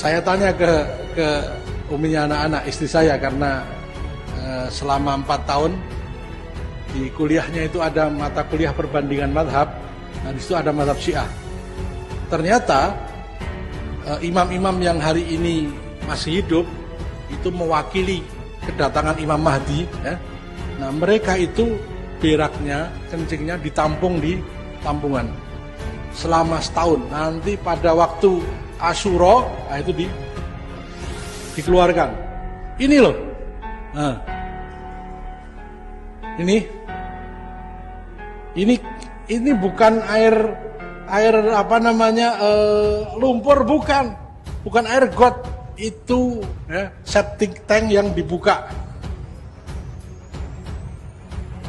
Saya tanya ke uminya anak-anak, istri saya, karena selama 4 tahun di kuliahnya itu ada mata kuliah perbandingan madhab, dan di situ ada madhab Syiah. Ternyata imam-imam yang hari ini masih hidup itu mewakili kedatangan Imam Mahdi, ya. Nah, mereka itu beraknya, kencingnya ditampung di tampungan selama setahun. Nanti pada waktu Asyura, nah itu dikeluarkan. Ini loh. Nah, ini bukan air apa namanya, lumpur, bukan air got, itu ya, septic tank yang dibuka.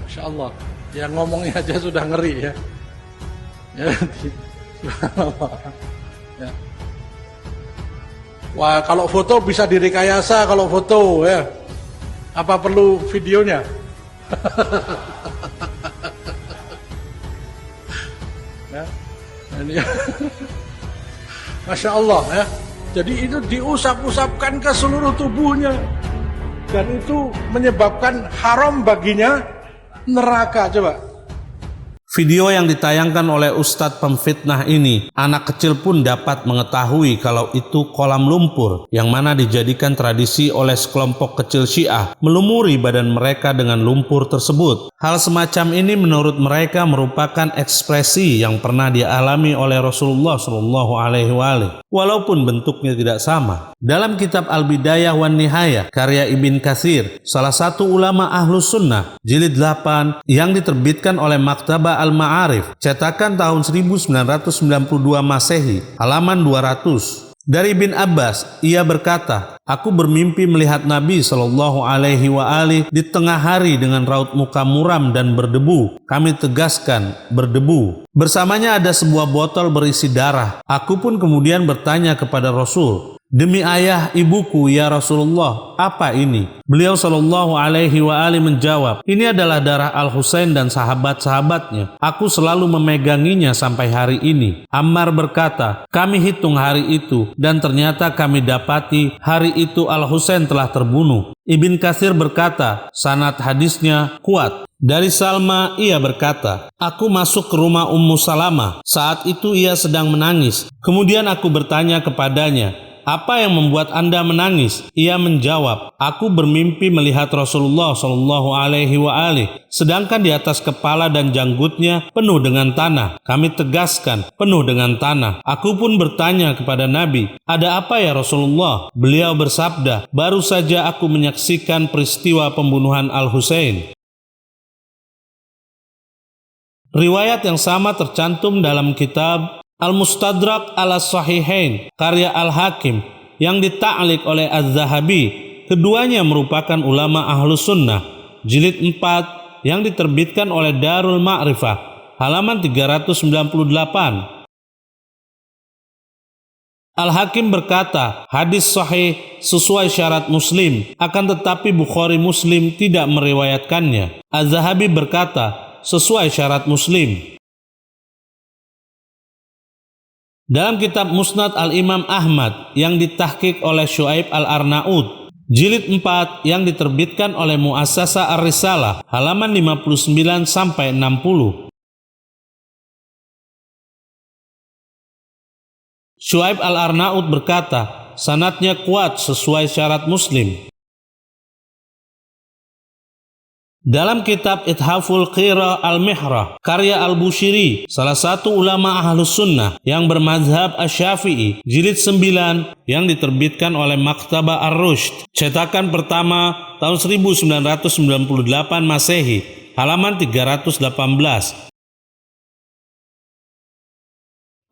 Masya Allah, yang ngomongnya aja sudah ngeri ya. Ya, ya. Wah, kalau foto bisa direkayasa, kalau foto ya. Apa perlu videonya? Ya, ini. Masya Allah ya. Jadi itu diusap-usapkan ke seluruh tubuhnya, dan itu menyebabkan haram baginya neraka. Coba. Video yang ditayangkan oleh Ustadz pemfitnah ini, anak kecil pun dapat mengetahui kalau itu kolam lumpur yang mana dijadikan tradisi oleh sekelompok kecil Syiah melumuri badan mereka dengan lumpur tersebut. Hal semacam ini menurut mereka merupakan ekspresi yang pernah dialami oleh Rasulullah SAW, walaupun bentuknya tidak sama. Dalam kitab Al-Bidayah wan Nihayah karya Ibn Katsir, salah satu ulama Ahlus Sunnah, jilid 8 yang diterbitkan oleh Maktabah Al-Ma'arif, cetakan tahun 1992 Masehi, halaman 200. Dari Ibn Abbas, ia berkata, "Aku bermimpi melihat Nabi SAW di tengah hari dengan raut muka muram dan berdebu." Kami tegaskan, berdebu. Bersamanya ada sebuah botol berisi darah. Aku pun kemudian bertanya kepada Rasul, "Demi ayah ibuku ya Rasulullah, apa ini?" Beliau SAW menjawab, "Ini adalah darah Al-Husain dan sahabat-sahabatnya. Aku selalu memeganginya sampai hari ini." Ammar berkata, "Kami hitung hari itu dan ternyata kami dapati hari itu Al-Husain telah terbunuh." Ibn Katsir berkata, sanad hadisnya kuat. Dari Salma, ia berkata, "Aku masuk ke rumah Ummu Salamah. Saat itu ia sedang menangis. Kemudian aku bertanya kepadanya, 'Apa yang membuat Anda menangis?' Ia menjawab, 'Aku bermimpi melihat Rasulullah SAW, sedangkan di atas kepala dan janggutnya penuh dengan tanah.' Kami tegaskan, penuh dengan tanah. Aku pun bertanya kepada Nabi, 'Ada apa ya Rasulullah?' Beliau bersabda, 'Baru saja aku menyaksikan peristiwa pembunuhan Al-Husain.'" Riwayat yang sama tercantum dalam kitab Al-Mustadrak ala Sahihain karya Al-Hakim yang dita'liq oleh Az-Zahabi. Keduanya merupakan ulama Ahlus Sunnah, jilid 4 yang diterbitkan oleh Darul Ma'rifah, halaman 398. Al-Hakim berkata, hadis sahih sesuai syarat Muslim, akan tetapi Bukhari Muslim tidak meriwayatkannya. Az-Zahabi berkata, sesuai syarat Muslim. Dalam kitab Musnad Al-Imam Ahmad yang ditahqiq oleh Syuaib Al-Arnaud, jilid 4 yang diterbitkan oleh Muassasah Ar-Risalah, halaman 59 sampai 60. Syuaib Al-Arnaud berkata, sanadnya kuat sesuai syarat Muslim. Dalam kitab Ithaful Qira Al-Mihrah karya Al-Bushiri, salah satu ulama Ahlus Sunnah yang bermazhab Asy-Syafi'i, jilid 9 yang diterbitkan oleh Maktabah Ar-Rushd, cetakan pertama tahun 1998 Masehi, halaman 318.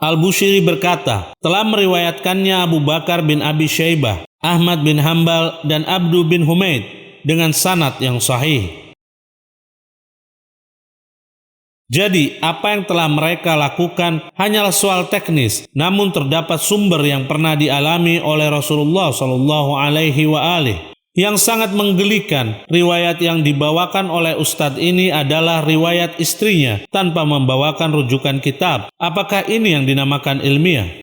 Al-Bushiri berkata, telah meriwayatkannya Abu Bakar bin Abi Syaibah, Ahmad bin Hambal, dan Abdu bin Humaid dengan sanad yang sahih. Jadi, apa yang telah mereka lakukan hanyalah soal teknis, namun terdapat sumber yang pernah dialami oleh Rasulullah SAW. Yang sangat menggelikan, riwayat yang dibawakan oleh Ustadz ini adalah riwayat istrinya tanpa membawakan rujukan kitab. Apakah ini yang dinamakan ilmiah?